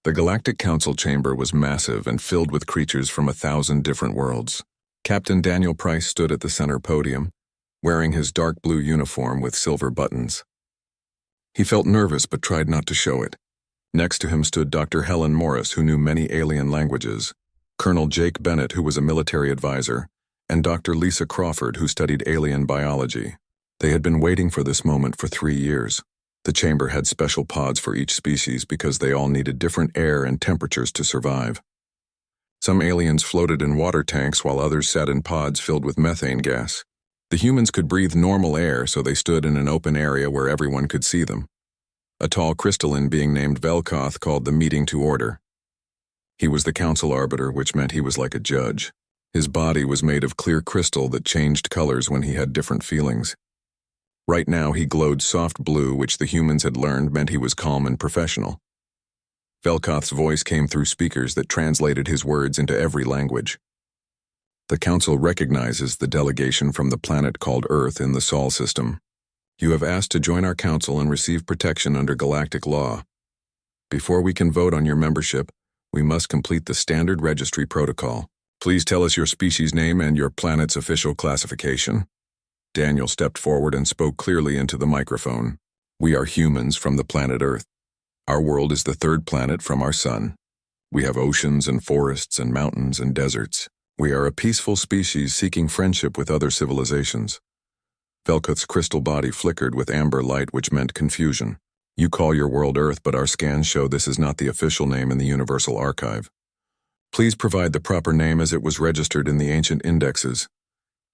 The Galactic Council chamber was massive and filled with creatures from 1,000 different worlds. Captain Daniel Price stood at the center podium, wearing his dark blue uniform with silver buttons. He felt nervous but tried not to show it. Next to him stood Dr. Helen Morris, who knew many alien languages, Colonel Jake Bennett, who was a military advisor, and Dr. Lisa Crawford, who studied alien biology. They had been waiting for this moment for 3 years. The chamber had special pods for each species because they all needed different air and temperatures to survive. Some aliens floated in water tanks while others sat in pods filled with methane gas. The humans could breathe normal air, so they stood in an open area where everyone could see them. A tall crystalline being named Velkoth called the meeting to order. He was the council arbiter, which meant he was like a judge. His body was made of clear crystal that changed colors when he had different feelings. Right now he glowed soft blue, which the humans had learned meant he was calm and professional. Velkoth's voice came through speakers that translated his words into every language. The council recognizes the delegation from the planet called Earth in the Sol system. You have asked to join our council and receive protection under galactic law. Before we can vote on your membership, we must complete the standard registry protocol. Please tell us your species name and your planet's official classification. Daniel stepped forward and spoke clearly into the microphone. We are humans from the planet Earth. Our world is the third planet from our sun. We have oceans and forests and mountains and deserts. We are a peaceful species seeking friendship with other civilizations. Velkoth's crystal body flickered with amber light, which meant confusion. You call your world Earth, but our scans show this is not the official name in the Universal Archive. Please provide the proper name as it was registered in the ancient indexes.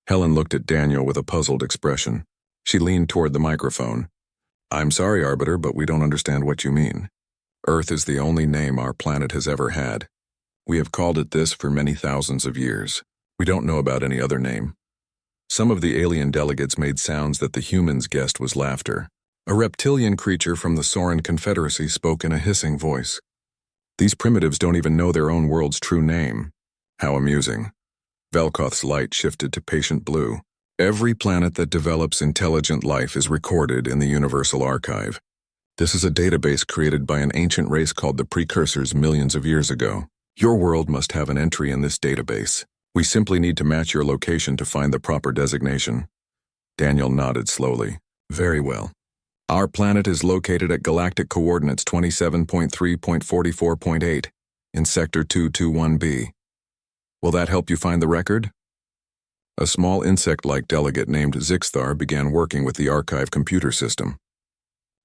Helen looked at Daniel with a puzzled expression. She leaned toward the microphone. I'm sorry, Arbiter, but we don't understand what you mean. Earth is the only name our planet has ever had. We have called it this for many thousands of years. We don't know about any other name. Some of the alien delegates made sounds that the humans guessed was laughter. A reptilian creature from the Soran Confederacy spoke in a hissing voice. These primitives don't even know their own world's true name. How amusing. Velkoth's light shifted to patient blue. Every planet that develops intelligent life is recorded in the Universal Archive. This is a database created by an ancient race called the Precursors millions of years ago. Your world must have an entry in this database. We simply need to match your location to find the proper designation. Daniel nodded slowly. Very well. Our planet is located at galactic coordinates 27.3.44.8 in Sector 221b. Will that help you find the record? A small insect-like delegate named Zixthar began working with the archive computer system.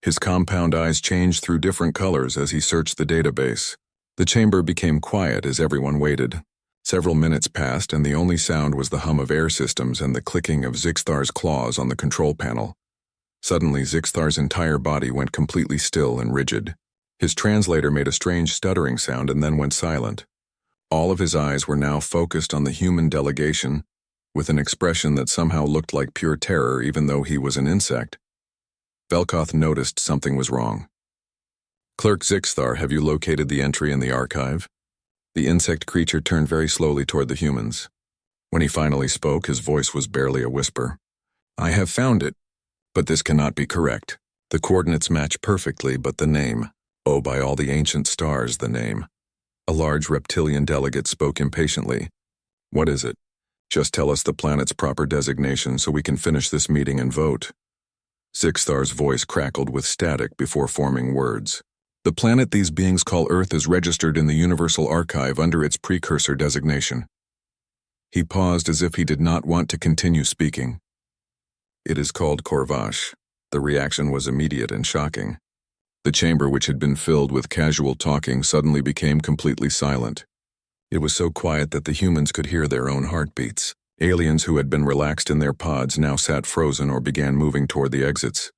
His compound eyes changed through different colors as he searched the database. The chamber became quiet as everyone waited. Several minutes passed, and the only sound was the hum of air systems and the clicking of Zixthar's claws on the control panel. Suddenly, Zixthar's entire body went completely still and rigid. His translator made a strange stuttering sound and then went silent. All of his eyes were now focused on the human delegation, with an expression that somehow looked like pure terror even though he was an insect. Velkoth noticed something was wrong. Clerk Zixthar, have you located the entry in the archive? The insect creature turned very slowly toward the humans. When he finally spoke, his voice was barely a whisper. I have found it, but this cannot be correct. The coordinates match perfectly, but the name. Oh, by all the ancient stars, the name. A large reptilian delegate spoke impatiently. What is it? Just tell us the planet's proper designation so we can finish this meeting and vote. Zixthar's voice crackled with static before forming words. The planet these beings call Earth is registered in the Universal Archive under its precursor designation. He paused as if he did not want to continue speaking. It is called Corvash. The reaction was immediate and shocking. The chamber, which had been filled with casual talking, suddenly became completely silent. It was so quiet that the humans could hear their own heartbeats. Aliens who had been relaxed in their pods now sat frozen or began moving toward the exits.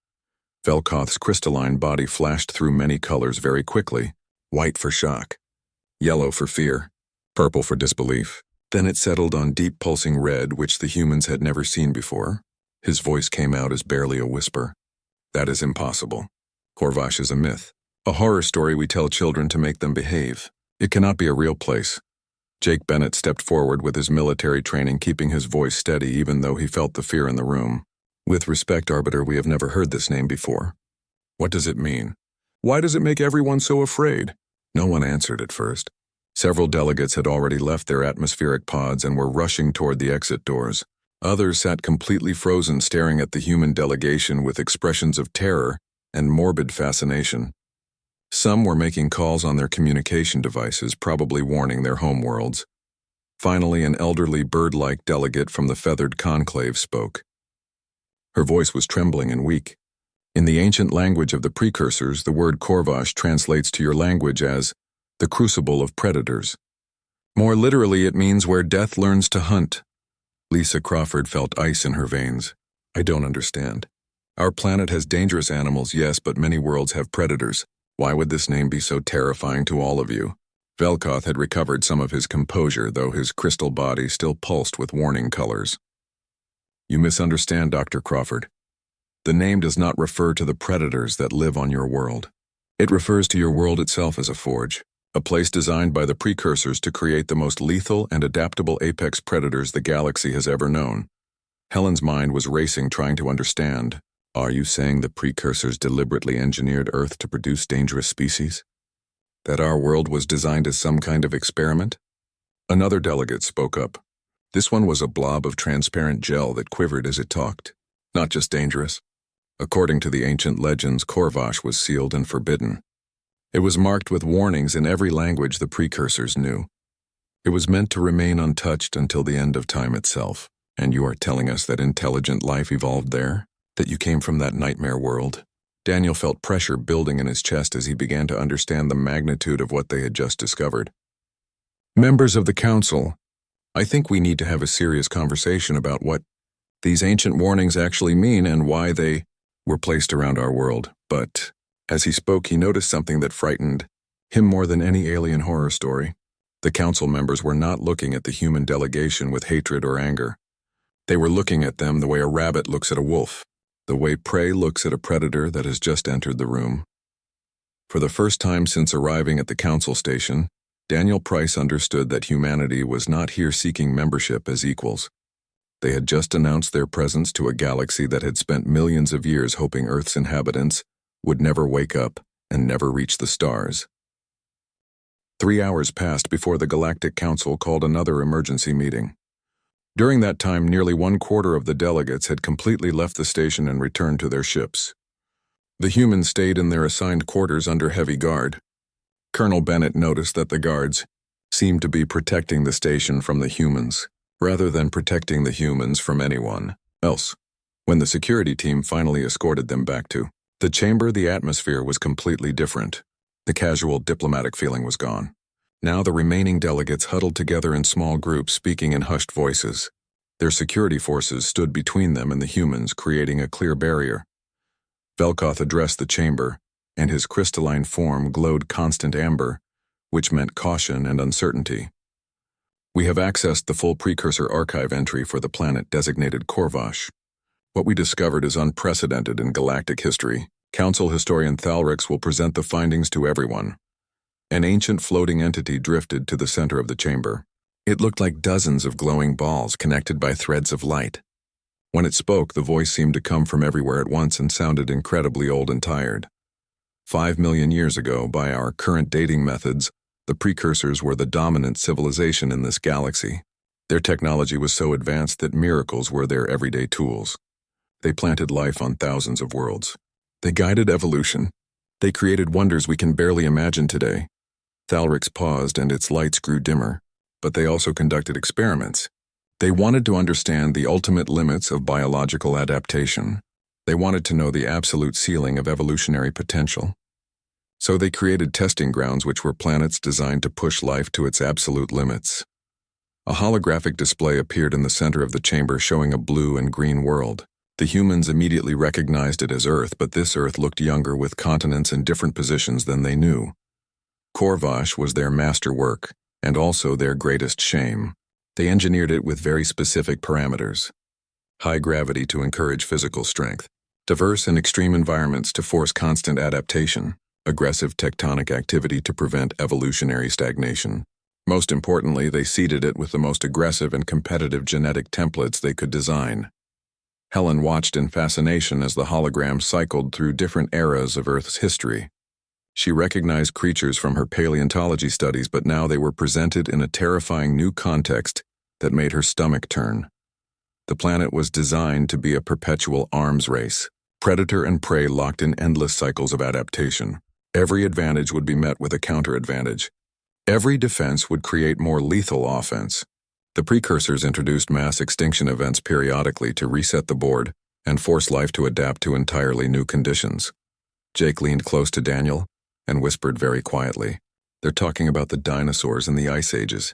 Velkoth's crystalline body flashed through many colors very quickly. White for shock, yellow for fear, purple for disbelief. Then it settled on deep pulsing red, which the humans had never seen before. His voice came out as barely a whisper. That is impossible. Corvash is a myth, a horror story we tell children to make them behave. It cannot be a real place. Jake Bennett stepped forward with his military training, keeping his voice steady even though he felt the fear in the room. With respect, Arbiter, we have never heard this name before. What does it mean? Why does it make everyone so afraid? No one answered at first. Several delegates had already left their atmospheric pods and were rushing toward the exit doors. Others sat completely frozen, staring at the human delegation with expressions of terror and morbid fascination. Some were making calls on their communication devices, probably warning their homeworlds. Finally, an elderly bird-like delegate from the feathered conclave spoke. Her voice was trembling and weak. In the ancient language of the precursors, the word Korvash translates to your language as the crucible of predators. More literally, it means where death learns to hunt. Lisa Crawford felt ice in her veins. I don't understand. Our planet has dangerous animals, yes, but many worlds have predators. Why would this name be so terrifying to all of you? Velkoth had recovered some of his composure, though his crystal body still pulsed with warning colors. You misunderstand, Dr. Crawford. The name does not refer to the predators that live on your world. It refers to your world itself as a forge, a place designed by the precursors to create the most lethal and adaptable apex predators the galaxy has ever known. Helen's mind was racing, trying to understand. Are you saying the precursors deliberately engineered Earth to produce dangerous species? That our world was designed as some kind of experiment? Another delegate spoke up. This one was a blob of transparent gel that quivered as it talked. Not just dangerous. According to the ancient legends, Korvash was sealed and forbidden. It was marked with warnings in every language the precursors knew. It was meant to remain untouched until the end of time itself. And you are telling us that intelligent life evolved there? That you came from that nightmare world? Daniel felt pressure building in his chest as he began to understand the magnitude of what they had just discovered. Members of the Council, I think we need to have a serious conversation about what these ancient warnings actually mean and why they were placed around our world. But as he spoke, he noticed something that frightened him more than any alien horror story. The council members were not looking at the human delegation with hatred or anger. They were looking at them the way a rabbit looks at a wolf, the way prey looks at a predator that has just entered the room. For the first time since arriving at the council station, Daniel Price understood that humanity was not here seeking membership as equals. They had just announced their presence to a galaxy that had spent millions of years hoping Earth's inhabitants would never wake up and never reach the stars. 3 hours passed before the Galactic Council called another emergency meeting. During that time, nearly 1/4 of the delegates had completely left the station and returned to their ships. The humans stayed in their assigned quarters under heavy guard. Colonel Bennett noticed that the guards seemed to be protecting the station from the humans, rather than protecting the humans from anyone else. When the security team finally escorted them back to the chamber, the atmosphere was completely different. The casual diplomatic feeling was gone. Now the remaining delegates huddled together in small groups, speaking in hushed voices. Their security forces stood between them and the humans, creating a clear barrier. Velkoth addressed the chamber, and his crystalline form glowed constant amber, which meant caution and uncertainty. We have accessed the full precursor archive entry for the planet designated Korvash. What we discovered is unprecedented in galactic history. Council historian Thalrix will present the findings to everyone. An ancient floating entity drifted to the center of the chamber. It looked like dozens of glowing balls connected by threads of light. When it spoke, the voice seemed to come from everywhere at once and sounded incredibly old and tired. 5 million years ago, by our current dating methods, the precursors were the dominant civilization in this galaxy. Their technology was so advanced that miracles were their everyday tools. They planted life on thousands of worlds. They guided evolution. They created wonders we can barely imagine today. Thalrix paused and its lights grew dimmer, but they also conducted experiments. They wanted to understand the ultimate limits of biological adaptation. They wanted to know the absolute ceiling of evolutionary potential. So they created testing grounds which were planets designed to push life to its absolute limits. A holographic display appeared in the center of the chamber showing a blue and green world. The humans immediately recognized it as Earth, but this Earth looked younger with continents in different positions than they knew. Korvash was their masterwork, and also their greatest shame. They engineered it with very specific parameters. High gravity to encourage physical strength, diverse and extreme environments to force constant adaptation, aggressive tectonic activity to prevent evolutionary stagnation. Most importantly, they seeded it with the most aggressive and competitive genetic templates they could design. Helen watched in fascination as the hologram cycled through different eras of Earth's history. She recognized creatures from her paleontology studies, but now they were presented in a terrifying new context that made her stomach turn. The planet was designed to be a perpetual arms race. Predator and prey locked in endless cycles of adaptation. Every advantage would be met with a counter-advantage. Every defense would create more lethal offense. The precursors introduced mass extinction events periodically to reset the board and force life to adapt to entirely new conditions. Jake leaned close to Daniel and whispered very quietly, "They're talking about the dinosaurs and the ice ages.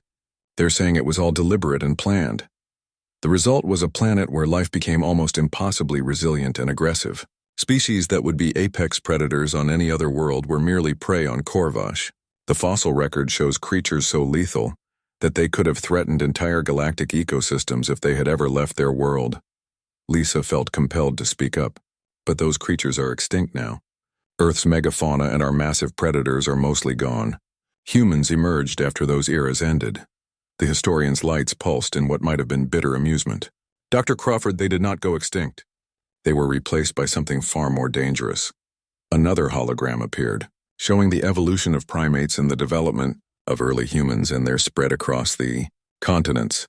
They're saying it was all deliberate and planned. The result was a planet where life became almost impossibly resilient and aggressive. Species that would be apex predators on any other world were merely prey on Corvash. The fossil record shows creatures so lethal that they could have threatened entire galactic ecosystems if they had ever left their world." Lisa felt compelled to speak up. "But those creatures are extinct now. Earth's megafauna and our massive predators are mostly gone. Humans emerged after those eras ended." The historian's lights pulsed in what might have been bitter amusement. "Dr. Crawford, they did not go extinct. They were replaced by something far more dangerous." Another hologram appeared, showing the evolution of primates and the development of early humans and their spread across the continents.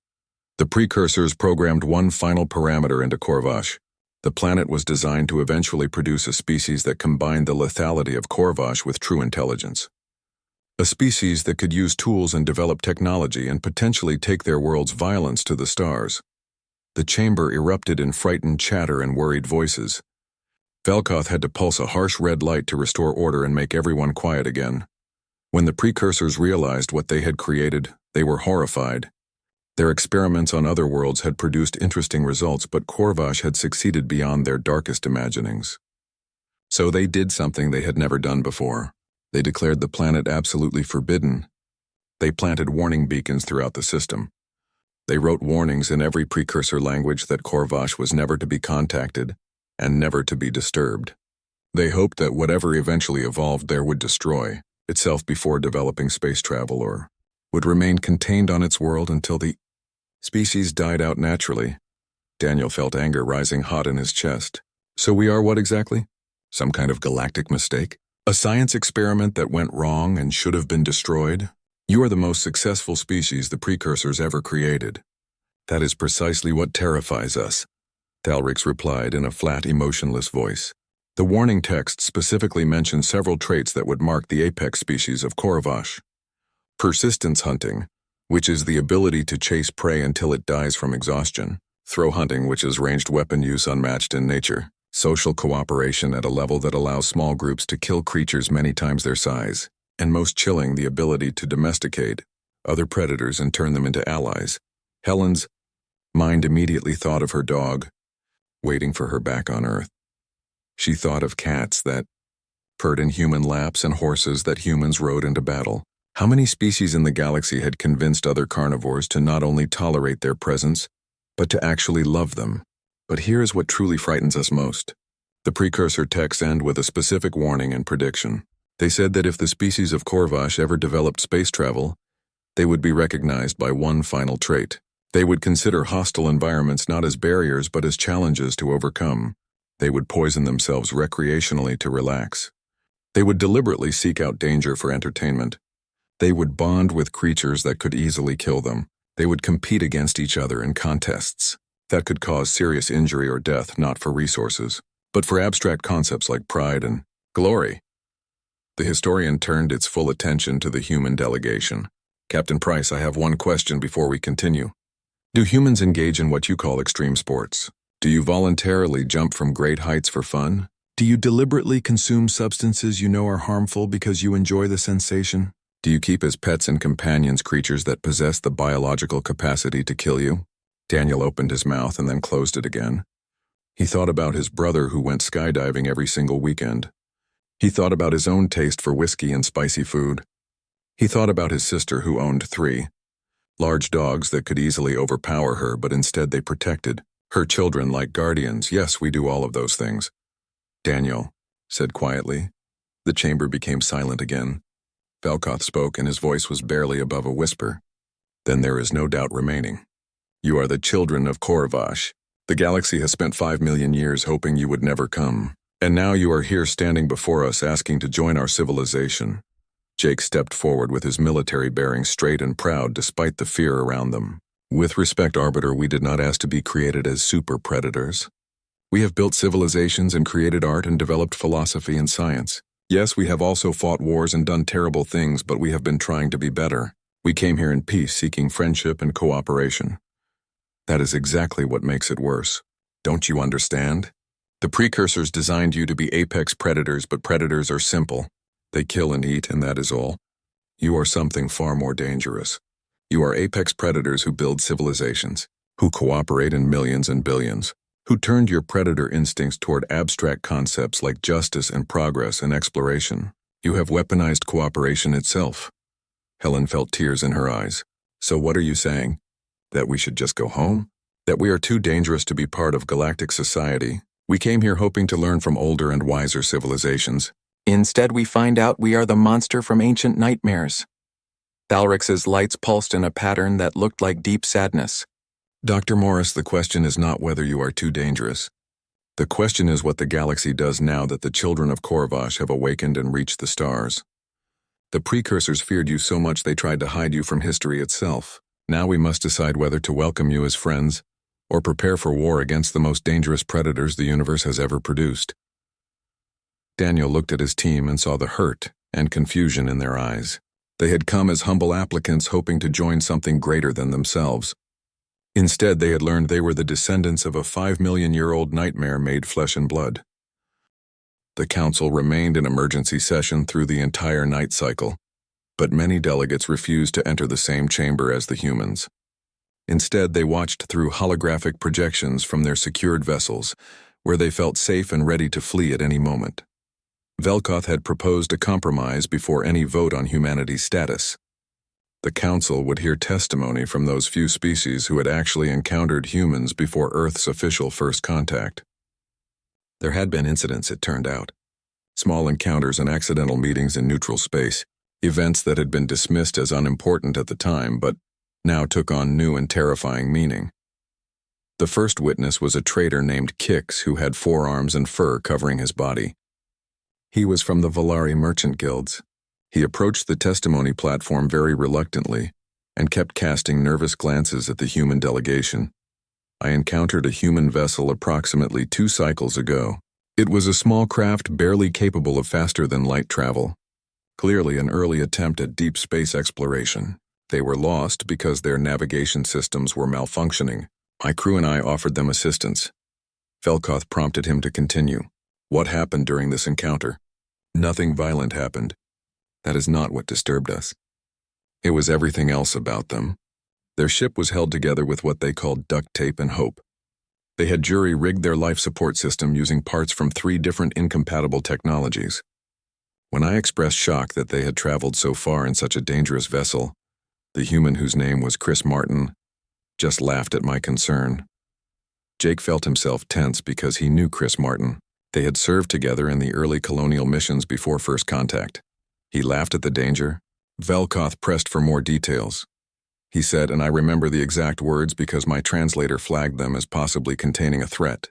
The precursors programmed one final parameter into Corvash. The planet was designed to eventually produce a species that combined the lethality of Corvash with true intelligence. A species that could use tools and develop technology and potentially take their world's violence to the stars. The chamber erupted in frightened chatter and worried voices. Velkoth had to pulse a harsh red light to restore order and make everyone quiet again. When the precursors realized what they had created, they were horrified. Their experiments on other worlds had produced interesting results, but Corvash had succeeded beyond their darkest imaginings. So they did something they had never done before. They declared the planet absolutely forbidden. They planted warning beacons throughout the system. They wrote warnings in every precursor language that Corvash was never to be contacted and never to be disturbed. They hoped that whatever eventually evolved there would destroy itself before developing space travel, or would remain contained on its world until the species died out naturally. Daniel felt anger rising hot in his chest. "So we are what exactly? Some kind of galactic mistake? A science experiment that went wrong and should have been destroyed? You are the most successful species the precursors ever created." "That is precisely what terrifies us," Thalrix replied in a flat, emotionless voice. The warning text specifically mentioned several traits that would mark the apex species of Corvash. Persistence hunting, which is the ability to chase prey until it dies from exhaustion. Throw hunting, which is ranged weapon use unmatched in nature. Social cooperation at a level that allows small groups to kill creatures many times their size. And most chilling, the ability to domesticate other predators and turn them into allies. Helen's mind immediately thought of her dog, waiting for her back on Earth. She thought of cats that purred in human laps and horses that humans rode into battle. How many species in the galaxy had convinced other carnivores to not only tolerate their presence, but to actually love them? But here is what truly frightens us most. The precursor texts end with a specific warning and prediction. They said that if the species of Corvash ever developed space travel, they would be recognized by one final trait. They would consider hostile environments not as barriers but as challenges to overcome. They would poison themselves recreationally to relax. They would deliberately seek out danger for entertainment. They would bond with creatures that could easily kill them. They would compete against each other in contests that could cause serious injury or death, not for resources, but for abstract concepts like pride and glory. The historian turned its full attention to the human delegation. "Captain Price, I have one question before we continue. Do humans engage in what you call extreme sports? Do you voluntarily jump from great heights for fun? Do you deliberately consume substances you know are harmful because you enjoy the sensation? Do you keep as pets and companions creatures that possess the biological capacity to kill you?" Daniel opened his mouth and then closed it again. He thought about his brother who went skydiving every single weekend. He thought about his own taste for whiskey and spicy food. He thought about his sister who owned 3 large dogs that could easily overpower her, but instead they protected her children like guardians. "Yes, we do all of those things," Daniel said quietly. The chamber became silent again. Velkoth spoke and his voice was barely above a whisper. "Then there is no doubt remaining. You are the children of Corvash. The galaxy has spent 5 million years hoping you would never come, And now you are here standing before us asking to join our civilization. Jake stepped forward with his military bearing straight and proud despite the fear around them. With respect, Arbiter, we did not ask to be created as super predators. We have built civilizations and created art and developed philosophy and science. Yes, we have also fought wars and done terrible things, but we have been trying to be better. We came here in peace, seeking friendship and cooperation. That is exactly what makes it worse. Don't you understand? The precursors designed you to be apex predators, but predators are simple. They kill and eat, and that is all. You are something far more dangerous. You are apex predators who build civilizations, who cooperate in millions and billions, who turned your predator instincts toward abstract concepts like justice and progress and exploration. You have weaponized cooperation itself. Helen felt tears in her eyes. So what are you saying? That we should just go home? That we are too dangerous to be part of galactic society? We came here hoping to learn from older and wiser civilizations. Instead, we find out we are the monster from ancient nightmares. Thalrix's lights pulsed in a pattern that looked like deep sadness. Dr. Morris, the question is not whether you are too dangerous. The question is what the galaxy does now that the children of Korvash have awakened and reached the stars. The precursors feared you so much they tried to hide you from history itself. Now we must decide whether to welcome you as friends or prepare for war against the most dangerous predators the universe has ever produced. Daniel looked at his team and saw the hurt and confusion in their eyes. They had come as humble applicants hoping to join something greater than themselves. Instead, they had learned they were the descendants of a 5-million-year-old nightmare made flesh and blood. The council remained in emergency session through the entire night cycle, but many delegates refused to enter the same chamber as the humans. Instead, they watched through holographic projections from their secured vessels, where they felt safe and ready to flee at any moment. Velkoth had proposed a compromise before any vote on humanity's status. The council would hear testimony from those few species who had actually encountered humans before Earth's official first contact. There had been incidents, it turned out. Small encounters and accidental meetings in neutral space, events that had been dismissed as unimportant at the time, but now took on new and terrifying meaning. The first witness was a trader named Kix who had forearms and fur covering his body. He was from the Volari merchant guilds. He approached the testimony platform very reluctantly and kept casting nervous glances at the human delegation. I encountered a human vessel approximately 2 cycles ago. It was a small craft barely capable of faster than light travel. Clearly an early attempt at deep space exploration. They were lost because their navigation systems were malfunctioning. My crew and I offered them assistance. Velkoth prompted him to continue. What happened during this encounter? Nothing violent happened. That is not what disturbed us. It was everything else about them. Their ship was held together with what they called duct tape and hope. They had jury-rigged their life support system using parts from 3 different incompatible technologies. When I expressed shock that they had traveled so far in such a dangerous vessel, the human whose name was Chris Martin just laughed at my concern. Jake felt himself tense because he knew Chris Martin. They had served together in the early colonial missions before first contact. He laughed at the danger. Velkoth pressed for more details. He said, and I remember the exact words because my translator flagged them as possibly containing a threat.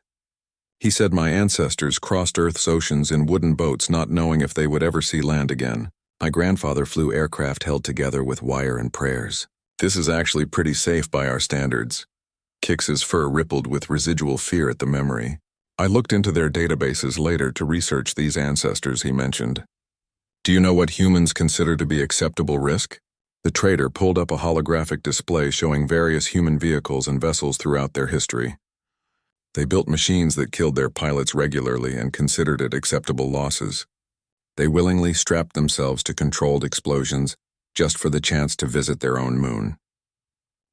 He said my ancestors crossed Earth's oceans in wooden boats not knowing if they would ever see land again. My grandfather flew aircraft held together with wire and prayers. This is actually pretty safe by our standards. Kix's fur rippled with residual fear at the memory. I looked into their databases later to research these ancestors he mentioned. Do you know what humans consider to be acceptable risk? The trader pulled up a holographic display showing various human vehicles and vessels throughout their history. They built machines that killed their pilots regularly and considered it acceptable losses. They willingly strapped themselves to controlled explosions just for the chance to visit their own moon.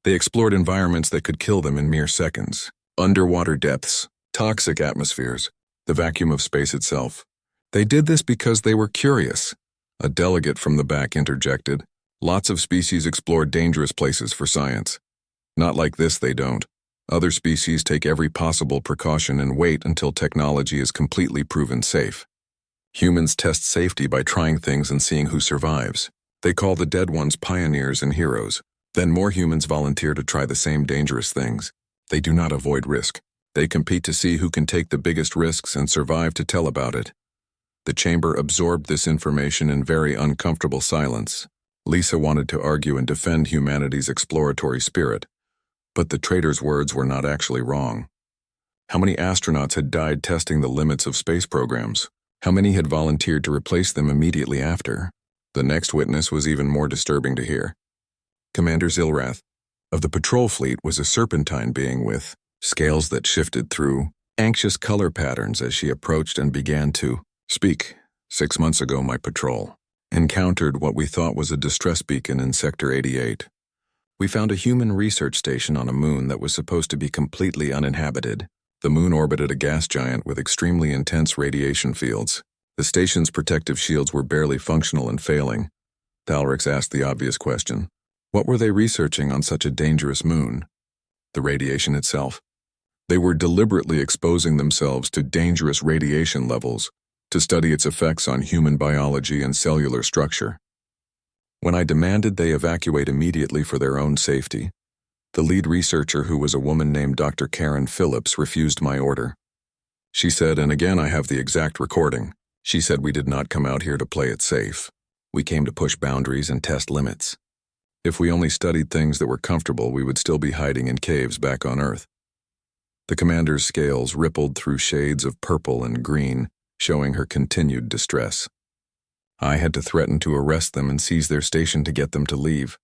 They explored environments that could kill them in mere seconds. Underwater depths, toxic atmospheres, the vacuum of space itself. They did this because they were curious. A delegate from the back interjected. Lots of species explore dangerous places for science. Not like this, they don't. Other species take every possible precaution and wait until technology is completely proven safe. Humans test safety by trying things and seeing who survives. They call the dead ones pioneers and heroes. Then more humans volunteer to try the same dangerous things. They do not avoid risk. They compete to see who can take the biggest risks and survive to tell about it. The chamber absorbed this information in very uncomfortable silence. Lisa wanted to argue and defend humanity's exploratory spirit, but the traitor's words were not actually wrong. How many astronauts had died testing the limits of space programs? How many had volunteered to replace them immediately after? The next witness was even more disturbing to hear. Commander Zilrath of the patrol fleet was a serpentine being with scales that shifted through anxious color patterns as she approached and began to speak. 6 months ago, my patrol encountered what we thought was a distress beacon in Sector 88. We found a human research station on a moon that was supposed to be completely uninhabited. The moon orbited a gas giant with extremely intense radiation fields. The station's protective shields were barely functional and failing. Thalrix asked the obvious question. What were they researching on such a dangerous moon? The radiation itself. They were deliberately exposing themselves to dangerous radiation levels to study its effects on human biology and cellular structure. When I demanded they evacuate immediately for their own safety, the lead researcher, who was a woman named Dr. Karen Phillips, refused my order. She said, and again I have the exact recording, she said we did not come out here to play it safe. We came to push boundaries and test limits. If we only studied things that were comfortable, we would still be hiding in caves back on Earth. The commander's scales rippled through shades of purple and green, showing her continued distress. I had to threaten to arrest them and seize their station to get them to leave.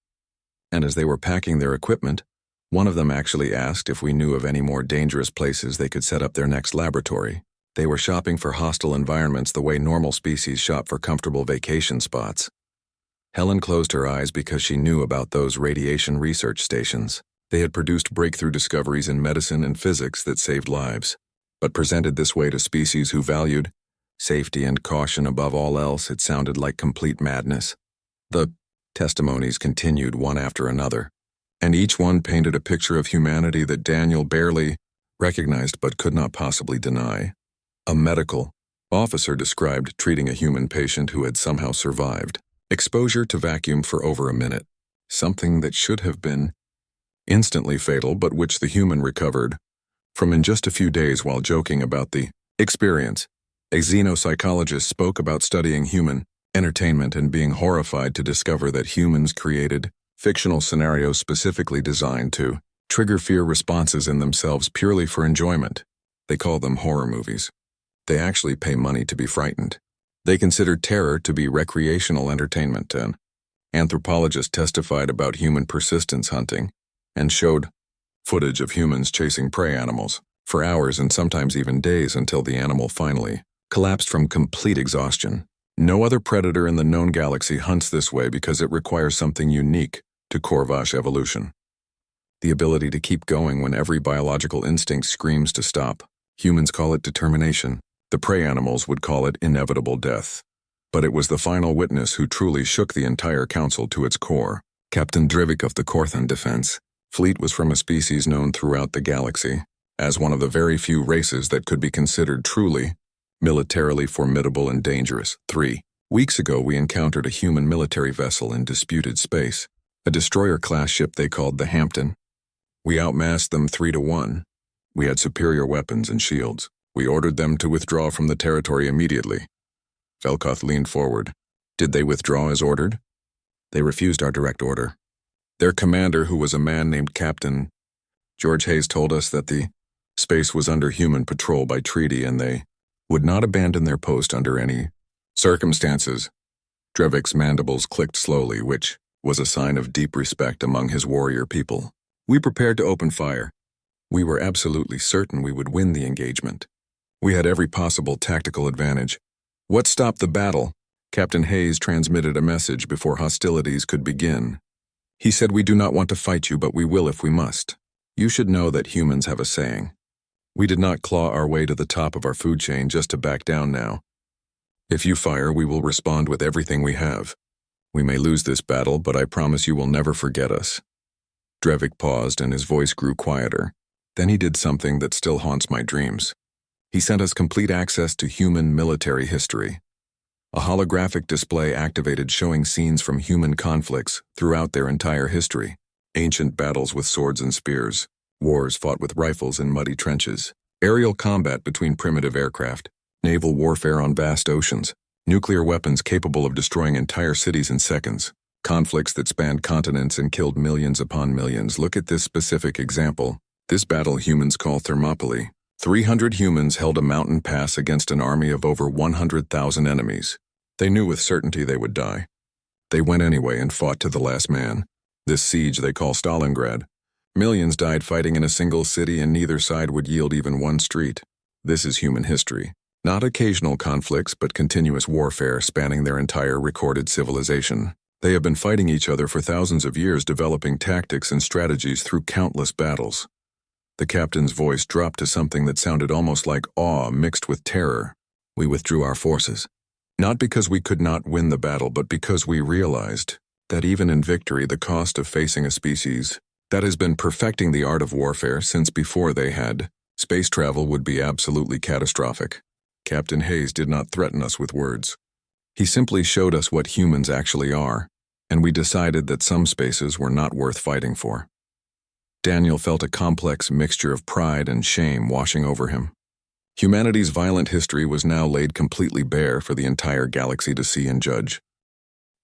And as they were packing their equipment, one of them actually asked if we knew of any more dangerous places they could set up their next laboratory. They were shopping for hostile environments the way normal species shop for comfortable vacation spots. Helen closed her eyes because she knew about those radiation research stations. They had produced breakthrough discoveries in medicine and physics that saved lives. But presented this way to species who valued safety and caution above all else, it sounded like complete madness. The testimonies continued one after another, and each one painted a picture of humanity that Daniel barely recognized but could not possibly deny. A medical officer described treating a human patient who had somehow survived exposure to vacuum for over a minute, something that should have been instantly fatal but which the human recovered from in just a few days. While joking about the experience, a xenopsychologist spoke about studying human entertainment and being horrified to discover that humans created fictional scenarios specifically designed to trigger fear responses in themselves purely for enjoyment. They call them horror movies. They actually pay money to be frightened. They considered terror to be recreational entertainment. An anthropologist testified about human persistence hunting and showed footage of humans chasing prey animals for hours and sometimes even days until the animal finally collapsed from complete exhaustion. No other predator in the known galaxy hunts this way because it requires something unique to Corvash evolution. The ability to keep going when every biological instinct screams to stop. Humans call it determination. The prey animals would call it inevitable death. But it was the final witness who truly shook the entire council to its core. Captain Drivik of the Korthan Defense Fleet was from a species known throughout the galaxy as one of the very few races that could be considered truly militarily formidable and dangerous. 3 weeks ago, we encountered a human military vessel in disputed space, a destroyer-class ship they called the Hampton. We outmassed them 3-1. We had superior weapons and shields. We ordered them to withdraw from the territory immediately. Velkoth leaned forward. Did they withdraw as ordered? They refused our direct order. Their commander, who was a man named Captain George Hayes, told us that the space was under human patrol by treaty and they would not abandon their post under any circumstances. Drevik's mandibles clicked slowly, which was a sign of deep respect among his warrior people. We prepared to open fire. We were absolutely certain we would win the engagement. We had every possible tactical advantage. What stopped the battle? Captain Hayes transmitted a message before hostilities could begin. He said, "We do not want to fight you, but we will if we must. You should know that humans have a saying. We did not claw our way to the top of our food chain just to back down now. If you fire, we will respond with everything we have. We may lose this battle, but I promise you will never forget us." Drevik paused and his voice grew quieter. Then he did something that still haunts my dreams. He sent us complete access to human military history. A holographic display activated showing scenes from human conflicts throughout their entire history. Ancient battles with swords and spears, Wars fought with rifles in muddy trenches, aerial combat between primitive aircraft, naval warfare on vast oceans, nuclear weapons capable of destroying entire cities in seconds, conflicts that spanned continents and killed millions upon millions. Look at this specific example. This battle humans call Thermopylae. 300 humans held a mountain pass against an army of over 100,000 enemies. They knew with certainty they would die. They went anyway and fought to the last man. This siege they call Stalingrad. Millions died fighting in a single city, and neither side would yield even one street. This is human history. Not occasional conflicts, but continuous warfare spanning their entire recorded civilization. They have been fighting each other for thousands of years, developing tactics and strategies through countless battles. The captain's voice dropped to something that sounded almost like awe mixed with terror. We withdrew our forces. Not because we could not win the battle, but because we realized that even in victory, the cost of facing a species that has been perfecting the art of warfare since before they had space travel would be absolutely catastrophic. Captain Hayes did not threaten us with words. He simply showed us what humans actually are, and we decided that some spaces were not worth fighting for. Daniel felt a complex mixture of pride and shame washing over him. Humanity's violent history was now laid completely bare for the entire galaxy to see and judge.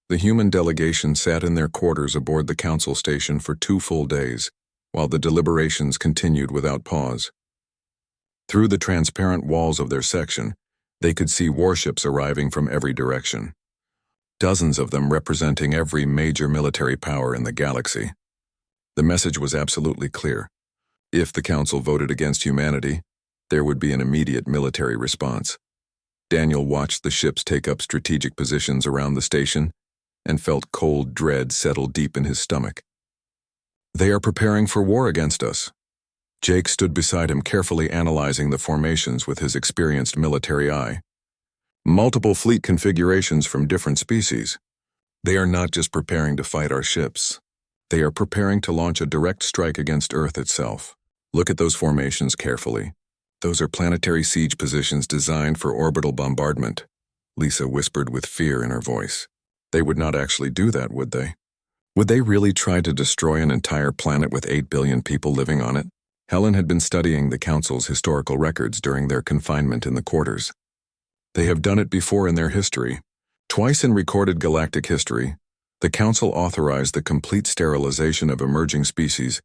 The human delegation sat in their quarters aboard the council station for 2 full days, while the deliberations continued without pause. Through the transparent walls of their section, they could see warships arriving from every direction. Dozens of them representing every major military power in the galaxy. The message was absolutely clear. If the council voted against humanity, there would be an immediate military response. Daniel watched the ships take up strategic positions around the station and felt cold dread settle deep in his stomach. They are preparing for war against us. Jake stood beside him, carefully analyzing the formations with his experienced military eye. Multiple fleet configurations from different species. They are not just preparing to fight our ships. They are preparing to launch a direct strike against Earth itself. Look at those formations carefully. Those are planetary siege positions designed for orbital bombardment, Lisa whispered with fear in her voice. They would not actually do that, would they? Would they really try to destroy an entire planet with 8 billion people living on it? Helen had been studying the Council's historical records during their confinement in the quarters. They have done it before in their history. Twice in recorded galactic history, the Council authorized the complete sterilization of emerging species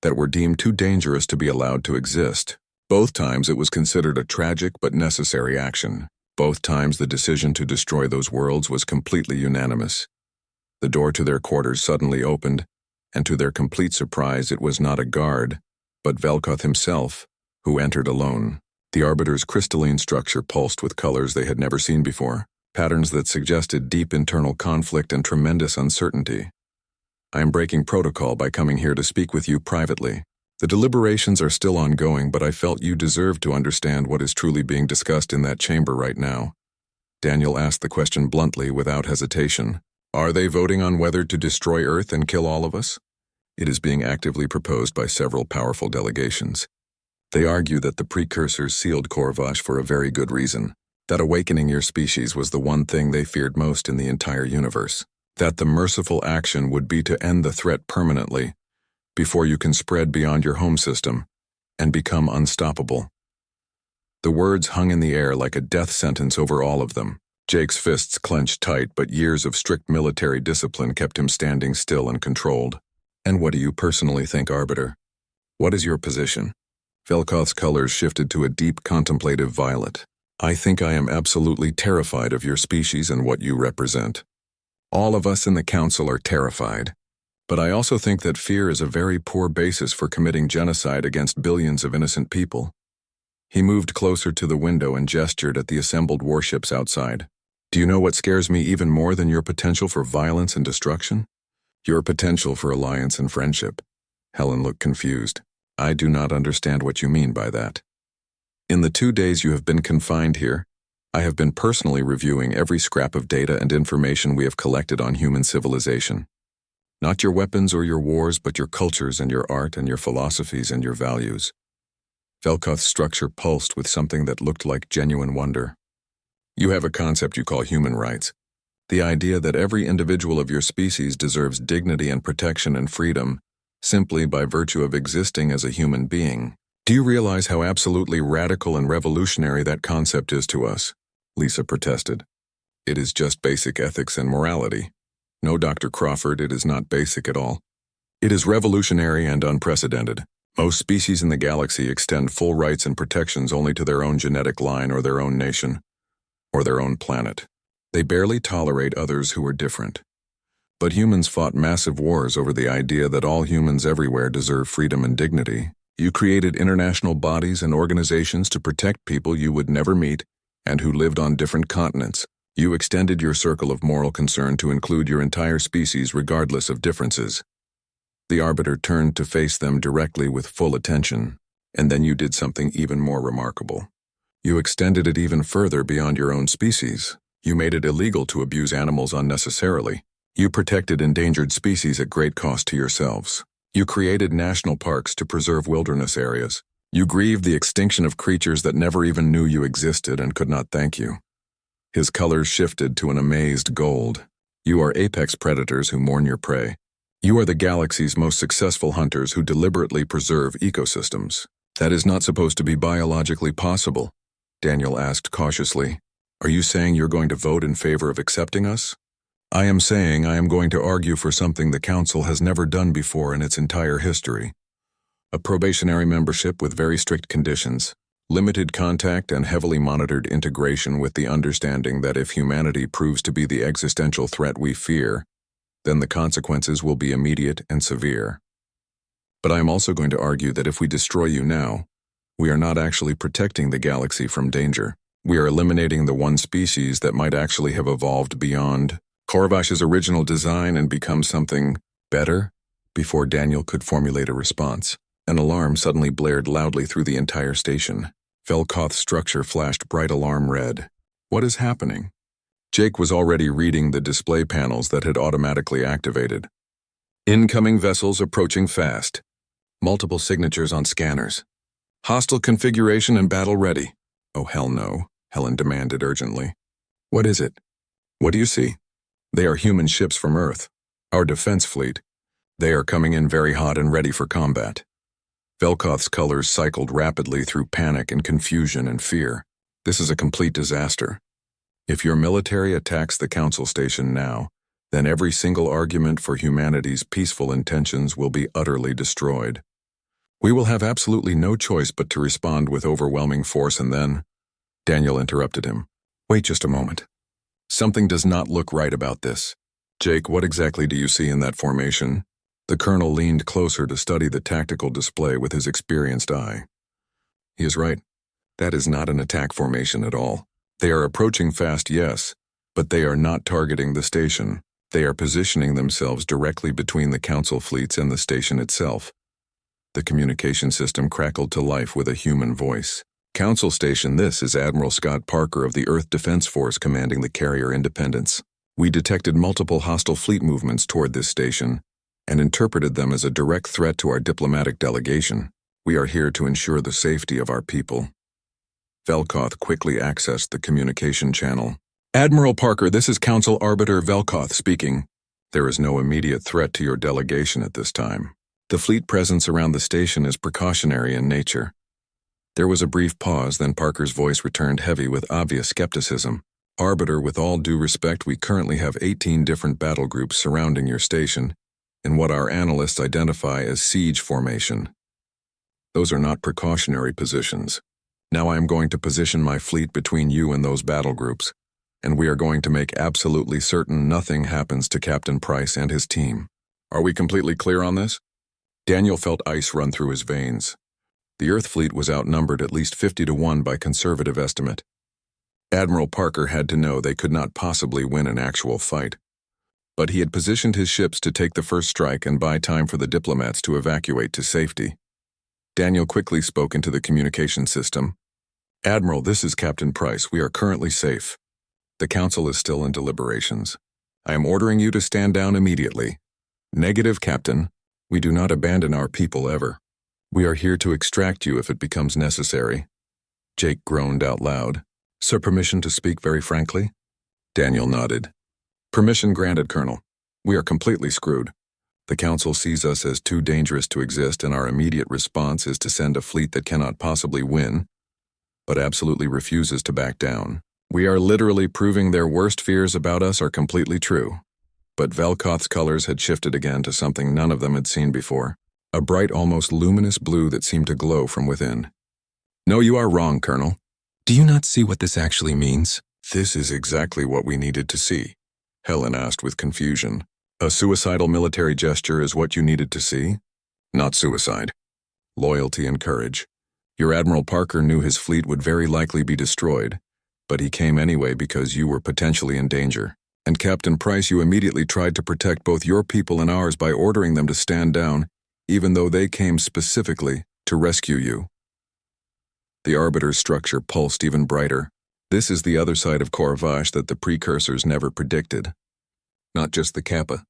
that were deemed too dangerous to be allowed to exist. Both times it was considered a tragic but necessary action. Both times the decision to destroy those worlds was completely unanimous. The door to their quarters suddenly opened, and to their complete surprise it was not a guard, but Velkoth himself, who entered alone. The Arbiter's crystalline structure pulsed with colors they had never seen before, patterns that suggested deep internal conflict and tremendous uncertainty. I am breaking protocol by coming here to speak with you privately. The deliberations are still ongoing, but I felt you deserved to understand what is truly being discussed in that chamber right now. Daniel asked the question bluntly, without hesitation. Are they voting on whether to destroy Earth and kill all of us? It is being actively proposed by several powerful delegations. They argue that the precursors sealed Korvash for a very good reason, that awakening your species was the one thing they feared most in the entire universe, that the merciful action would be to end the threat permanently, before you can spread beyond your home system and become unstoppable. The words hung in the air like a death sentence over all of them. Jake's fists clenched tight, but years of strict military discipline kept him standing still and controlled. And what do you personally think, Arbiter? What is your position? Velkoth's colors shifted to a deep contemplative violet. I think I am absolutely terrified of your species and what you represent. All of us in the Council are terrified. But I also think that fear is a very poor basis for committing genocide against billions of innocent people. He moved closer to the window and gestured at the assembled warships outside. Do you know what scares me even more than your potential for violence and destruction? Your potential for alliance and friendship. Helen looked confused. I do not understand what you mean by that. In the 2 days you have been confined here, I have been personally reviewing every scrap of data and information we have collected on human civilization. Not your weapons or your wars, but your cultures and your art and your philosophies and your values. Velkoth's structure pulsed with something that looked like genuine wonder. You have a concept you call human rights. The idea that every individual of your species deserves dignity and protection and freedom, simply by virtue of existing as a human being. Do you realize how absolutely radical and revolutionary that concept is to us? Lisa protested. It is just basic ethics and morality. No, Dr. Crawford, it is not basic at all. It is revolutionary and unprecedented. Most species in the galaxy extend full rights and protections only to their own genetic line or their own nation, or their own planet. They barely tolerate others who are different. But humans fought massive wars over the idea that all humans everywhere deserve freedom and dignity. You created international bodies and organizations to protect people you would never meet and who lived on different continents. You extended your circle of moral concern to include your entire species regardless of differences. The Arbiter turned to face them directly with full attention, and then you did something even more remarkable. You extended it even further beyond your own species. You made it illegal to abuse animals unnecessarily. You protected endangered species at great cost to yourselves. You created national parks to preserve wilderness areas. You grieved the extinction of creatures that never even knew you existed and could not thank you. His colors shifted to an amazed gold. You are apex predators who mourn your prey. You are the galaxy's most successful hunters who deliberately preserve ecosystems. That is not supposed to be biologically possible, Daniel asked cautiously. Are you saying you're going to vote in favor of accepting us? I am saying I am going to argue for something the Council has never done before in its entire history. A probationary membership with very strict conditions, limited contact and heavily monitored integration with the understanding that if humanity proves to be the existential threat we fear, then the consequences will be immediate and severe. But I am also going to argue that if we destroy you now, we are not actually protecting the galaxy from danger. We are eliminating the one species that might actually have evolved beyond Korvash's original design and become something better. Before Daniel could formulate a response, an alarm suddenly blared loudly through the entire station. Velkoth's structure flashed bright alarm red. What is happening? Jake was already reading the display panels that had automatically activated. Incoming vessels approaching fast. Multiple signatures on scanners. Hostile configuration and battle ready. Oh, hell no, Helen demanded urgently. What is it? What do you see? They are human ships from Earth. Our defense fleet. They are coming in very hot and ready for combat. Velkoth's colors cycled rapidly through panic and confusion and fear. This is a complete disaster. If your military attacks the Council Station now, then every single argument for humanity's peaceful intentions will be utterly destroyed. We will have absolutely no choice but to respond with overwhelming force and then… Daniel interrupted him. Wait just a moment. Something does not look right about this. Jake, what exactly do you see in that formation? The colonel leaned closer to study the tactical display with his experienced eye. He is right. That is not an attack formation at all. They are approaching fast, yes, but they are not targeting the station. They are positioning themselves directly between the Council fleets and the station itself. The communication system crackled to life with a human voice. Council Station, this is Admiral Scott Parker of the Earth Defense Force commanding the carrier Independence. We detected multiple hostile fleet movements toward this station and interpreted them as a direct threat to our diplomatic delegation. We are here to ensure the safety of our people. Velkoth quickly accessed the communication channel. Admiral Parker, this is Council Arbiter Velkoth speaking. There is no immediate threat to your delegation at this time. The fleet presence around the station is precautionary in nature. There was a brief pause, then Parker's voice returned heavy with obvious skepticism. Arbiter, with all due respect, we currently have 18 different battle groups surrounding your station in what our analysts identify as siege formation. Those are not precautionary positions. Now I am going to position my fleet between you and those battle groups, and we are going to make absolutely certain nothing happens to Captain Price and his team. Are we completely clear on this? Daniel felt ice run through his veins. The Earth fleet was outnumbered at least 50-1 by conservative estimate. Admiral Parker had to know they could not possibly win an actual fight. But he had positioned his ships to take the first strike and buy time for the diplomats to evacuate to safety. Daniel quickly spoke into the communication system. Admiral, this is Captain Price. We are currently safe. The Council is still in deliberations. I am ordering you to stand down immediately. Negative, Captain. We do not abandon our people ever. We are here to extract you if it becomes necessary. Jake groaned out loud. Sir, permission to speak very frankly? Daniel nodded. Permission granted, Colonel. We are completely screwed. The Council sees us as too dangerous to exist, and our immediate response is to send a fleet that cannot possibly win, but absolutely refuses to back down. We are literally proving their worst fears about us are completely true. But Velkoth's colors had shifted again to something none of them had seen before, a bright, almost luminous blue that seemed to glow from within. "No, you are wrong, Colonel. Do you not see what this actually means?" "This is exactly what we needed to see," Helen asked with confusion. "A suicidal military gesture is what you needed to see?" "Not suicide. Loyalty and courage. Your Admiral Parker knew his fleet would very likely be destroyed, but he came anyway because you were potentially in danger. And Captain Price, you immediately tried to protect both your people and ours by ordering them to stand down, even though they came specifically to rescue you." The Arbiter's structure pulsed even brighter. This is the other side of Corvash that the precursors never predicted. Not just the Kappa.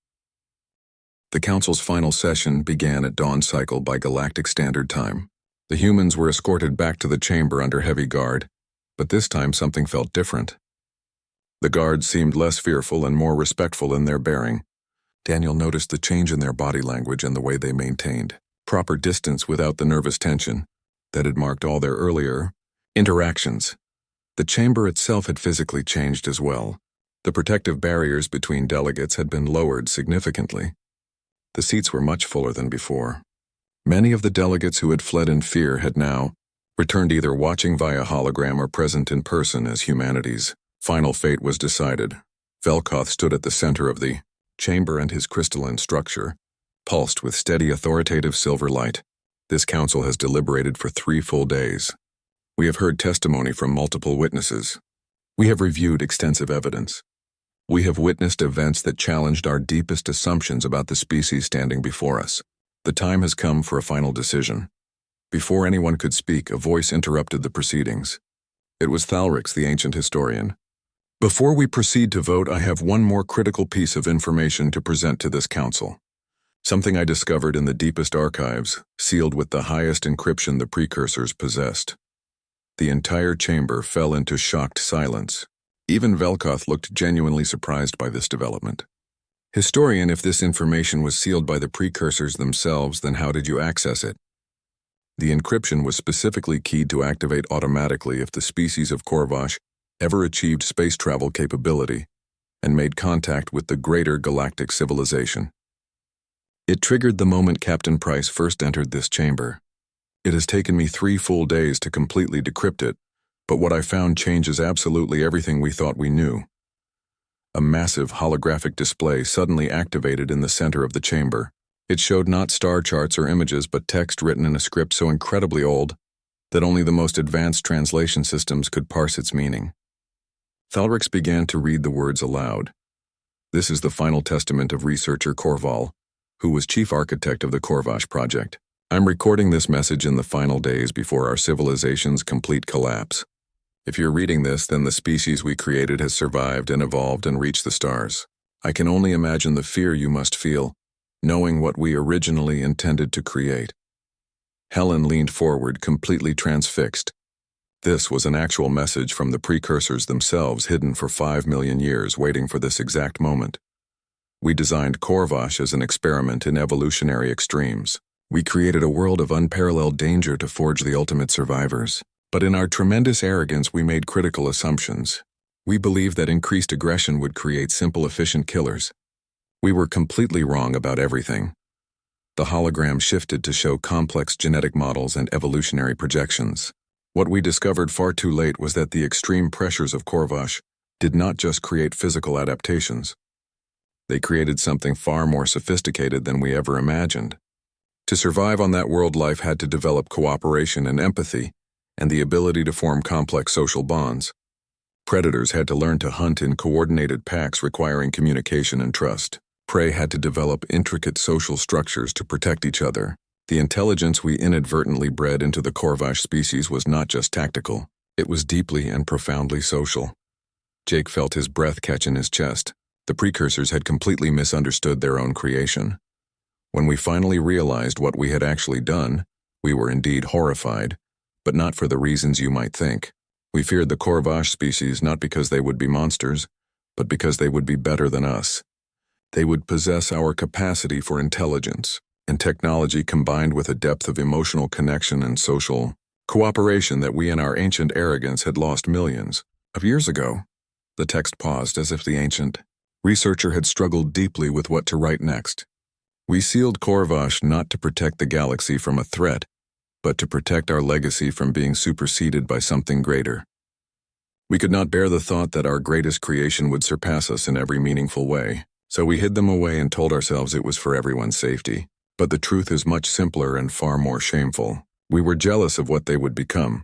The Council's final session began at dawn cycle by Galactic Standard Time. The humans were escorted back to the chamber under heavy guard, but this time something felt different. The guards seemed less fearful and more respectful in their bearing. Daniel noticed the change in their body language and the way they maintained proper distance without the nervous tension that had marked all their earlier interactions. The chamber itself had physically changed as well. The protective barriers between delegates had been lowered significantly. The seats were much fuller than before. Many of the delegates who had fled in fear had now returned, either watching via hologram or present in person as humanity's final fate was decided. Velkoth stood at the center of the chamber, and his crystalline structure pulsed with steady, authoritative silver light. This council has deliberated for 3 full days. We have heard testimony from multiple witnesses. We have reviewed extensive evidence. We have witnessed events that challenged our deepest assumptions about the species standing before us. The time has come for a final decision. Before anyone could speak, a voice interrupted the proceedings. It was Thalrix, the ancient historian. "Before we proceed to vote, I have one more critical piece of information to present to this council. Something I discovered in the deepest archives, sealed with the highest encryption the precursors possessed." The entire chamber fell into shocked silence. Even Velkoth looked genuinely surprised by this development. "Historian, if this information was sealed by the precursors themselves, then how did you access it?" The encryption was specifically keyed to activate automatically if the species of Corvash ever achieved space travel capability and made contact with the greater galactic civilization. It triggered the moment Captain Price first entered this chamber. It has taken me 3 full days to completely decrypt it, but what I found changes absolutely everything we thought we knew. A massive holographic display suddenly activated in the center of the chamber. It showed not star charts or images, but text written in a script so incredibly old that only the most advanced translation systems could parse its meaning. Thalrix began to read the words aloud. "This is the final testament of researcher Korval, who was chief architect of the Corvash project. I'm recording this message in the final days before our civilization's complete collapse. If you're reading this, then the species we created has survived and evolved and reached the stars. I can only imagine the fear you must feel, knowing what we originally intended to create." Helen leaned forward, completely transfixed. This was an actual message from the precursors themselves, hidden for 5 million years, waiting for this exact moment. "We designed Corvash as an experiment in evolutionary extremes. We created a world of unparalleled danger to forge the ultimate survivors. But in our tremendous arrogance, we made critical assumptions. We believed that increased aggression would create simple, efficient killers. We were completely wrong about everything." The hologram shifted to show complex genetic models and evolutionary projections. What we discovered far too late was that the extreme pressures of Corvash did not just create physical adaptations. They created something far more sophisticated than we ever imagined. To survive on that world, life had to develop cooperation and empathy, and the ability to form complex social bonds. Predators had to learn to hunt in coordinated packs requiring communication and trust. Prey had to develop intricate social structures to protect each other. The intelligence we inadvertently bred into the Corvash species was not just tactical, it was deeply and profoundly social. Jake felt his breath catch in his chest. The precursors had completely misunderstood their own creation. When we finally realized what we had actually done, we were indeed horrified, but not for the reasons you might think. We feared the Corvash species not because they would be monsters, but because they would be better than us. They would possess our capacity for intelligence and technology combined with a depth of emotional connection and social cooperation that we in our ancient arrogance had lost millions of years ago. The text paused as if the ancient researcher had struggled deeply with what to write next. We sealed Corvash not to protect the galaxy from a threat, but to protect our legacy from being superseded by something greater. We could not bear the thought that our greatest creation would surpass us in every meaningful way, so we hid them away and told ourselves it was for everyone's safety. But the truth is much simpler and far more shameful. We were jealous of what they would become.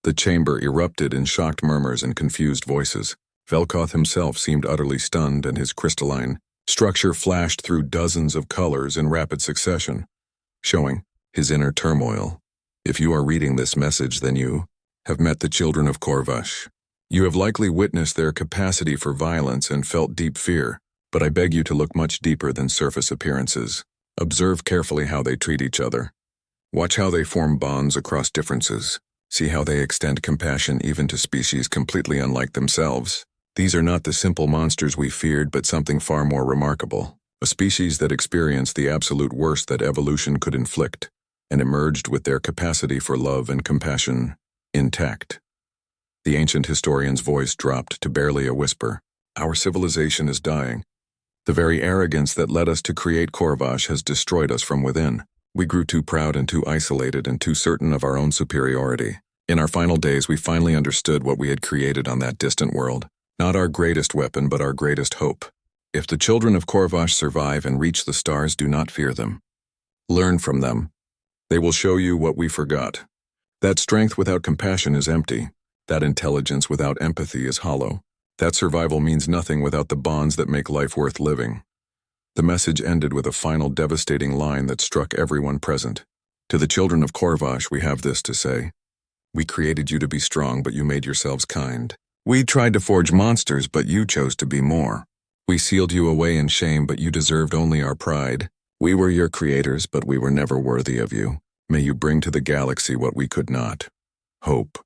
The chamber erupted in shocked murmurs and confused voices. Velkoth himself seemed utterly stunned, and his crystalline structure flashed through dozens of colors in rapid succession, showing his inner turmoil. If you are reading this message, then you have met the children of Corvash. You have likely witnessed their capacity for violence and felt deep fear, but I beg you to look much deeper than surface appearances. Observe carefully how they treat each other. Watch how they form bonds across differences. See how they extend compassion even to species completely unlike themselves. These are not the simple monsters we feared, but something far more remarkable. A species that experienced the absolute worst that evolution could inflict, and emerged with their capacity for love and compassion intact. The ancient historian's voice dropped to barely a whisper. Our civilization is dying. The very arrogance that led us to create Corvash has destroyed us from within. We grew too proud and too isolated and too certain of our own superiority. In our final days, we finally understood what we had created on that distant world. Not our greatest weapon, but our greatest hope. If the children of Corvash survive and reach the stars, do not fear them. Learn from them. They will show you what we forgot. That strength without compassion is empty. That intelligence without empathy is hollow. That survival means nothing without the bonds that make life worth living. The message ended with a final devastating line that struck everyone present. To the children of Corvash, we have this to say. We created you to be strong, but you made yourselves kind. We tried to forge monsters, but you chose to be more. We sealed you away in shame, but you deserved only our pride. We were your creators, but we were never worthy of you. May you bring to the galaxy what we could not. Hope.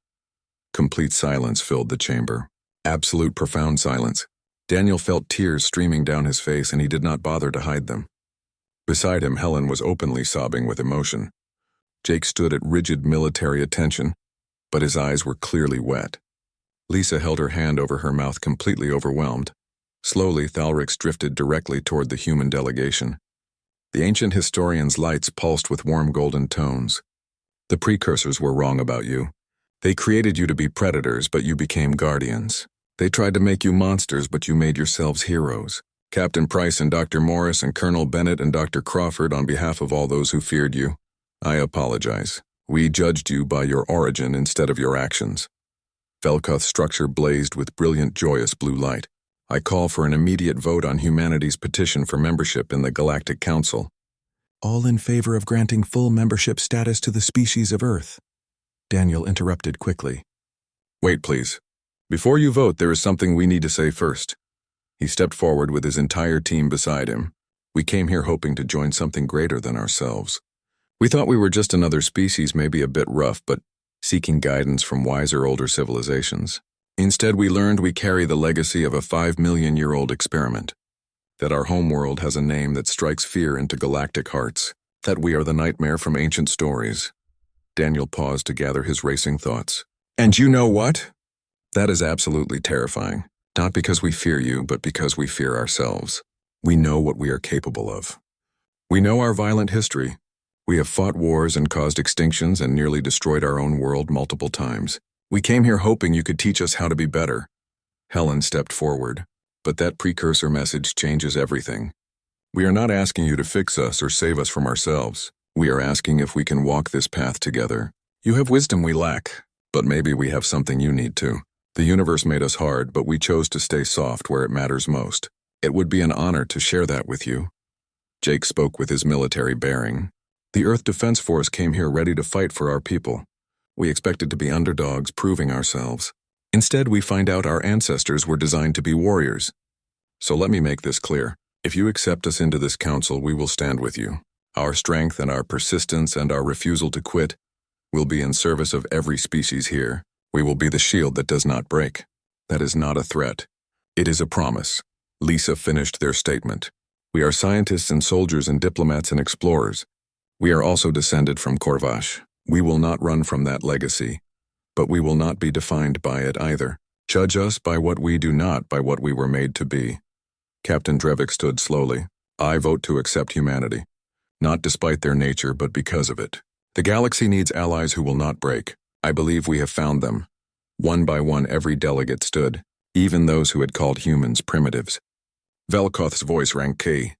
Complete silence filled the chamber. Absolute profound silence. Daniel felt tears streaming down his face, and he did not bother to hide them. Beside him, Helen was openly sobbing with emotion. Jake stood at rigid military attention, but his eyes were clearly wet. Lisa held her hand over her mouth, completely overwhelmed. Slowly, Thalrix drifted directly toward the human delegation. The ancient historian's lights pulsed with warm golden tones. The precursors were wrong about you. They created you to be predators, but you became guardians. They tried to make you monsters, but you made yourselves heroes. Captain Price and Dr. Morris and Colonel Bennett and Dr. Crawford, on behalf of all those who feared you, I apologize. We judged you by your origin instead of your actions. Velkoth's structure blazed with brilliant, joyous blue light. I call for an immediate vote on humanity's petition for membership in the Galactic Council. All in favor of granting full membership status to the species of Earth. Daniel interrupted quickly. Wait, please. Before you vote, there is something we need to say first. He stepped forward with his entire team beside him. We came here hoping to join something greater than ourselves. We thought we were just another species, maybe a bit rough, but seeking guidance from wiser older civilizations. Instead, we learned we carry the legacy of a 5-million-year-old experiment. That our homeworld has a name that strikes fear into galactic hearts. That we are the nightmare from ancient stories. Daniel paused to gather his racing thoughts. And you know what? That is absolutely terrifying. Not because we fear you, but because we fear ourselves. We know what we are capable of. We know our violent history. We have fought wars and caused extinctions and nearly destroyed our own world multiple times. We came here hoping you could teach us how to be better. Helen stepped forward, but that precursor message changes everything. We are not asking you to fix us or save us from ourselves. We are asking if we can walk this path together. You have wisdom we lack, but maybe we have something you need too. The universe made us hard, but we chose to stay soft where it matters most. It would be an honor to share that with you. Jake spoke with his military bearing. The Earth Defense Force came here ready to fight for our people. We expected to be underdogs, proving ourselves. Instead, we find out our ancestors were designed to be warriors. So let me make this clear. If you accept us into this council, we will stand with you. Our strength and our persistence and our refusal to quit will be in service of every species here. We will be the shield that does not break. That is not a threat. It is a promise. Lisa finished their statement. We are scientists and soldiers and diplomats and explorers. We are also descended from Corvash. We will not run from that legacy, but we will not be defined by it either. Judge us by what we do, not by what we were made to be. Captain Drevik stood slowly. I vote to accept humanity. Not despite their nature, but because of it. The galaxy needs allies who will not break. I believe we have found them. One by one every delegate stood, even those who had called humans primitives. Velkoth's voice rang key.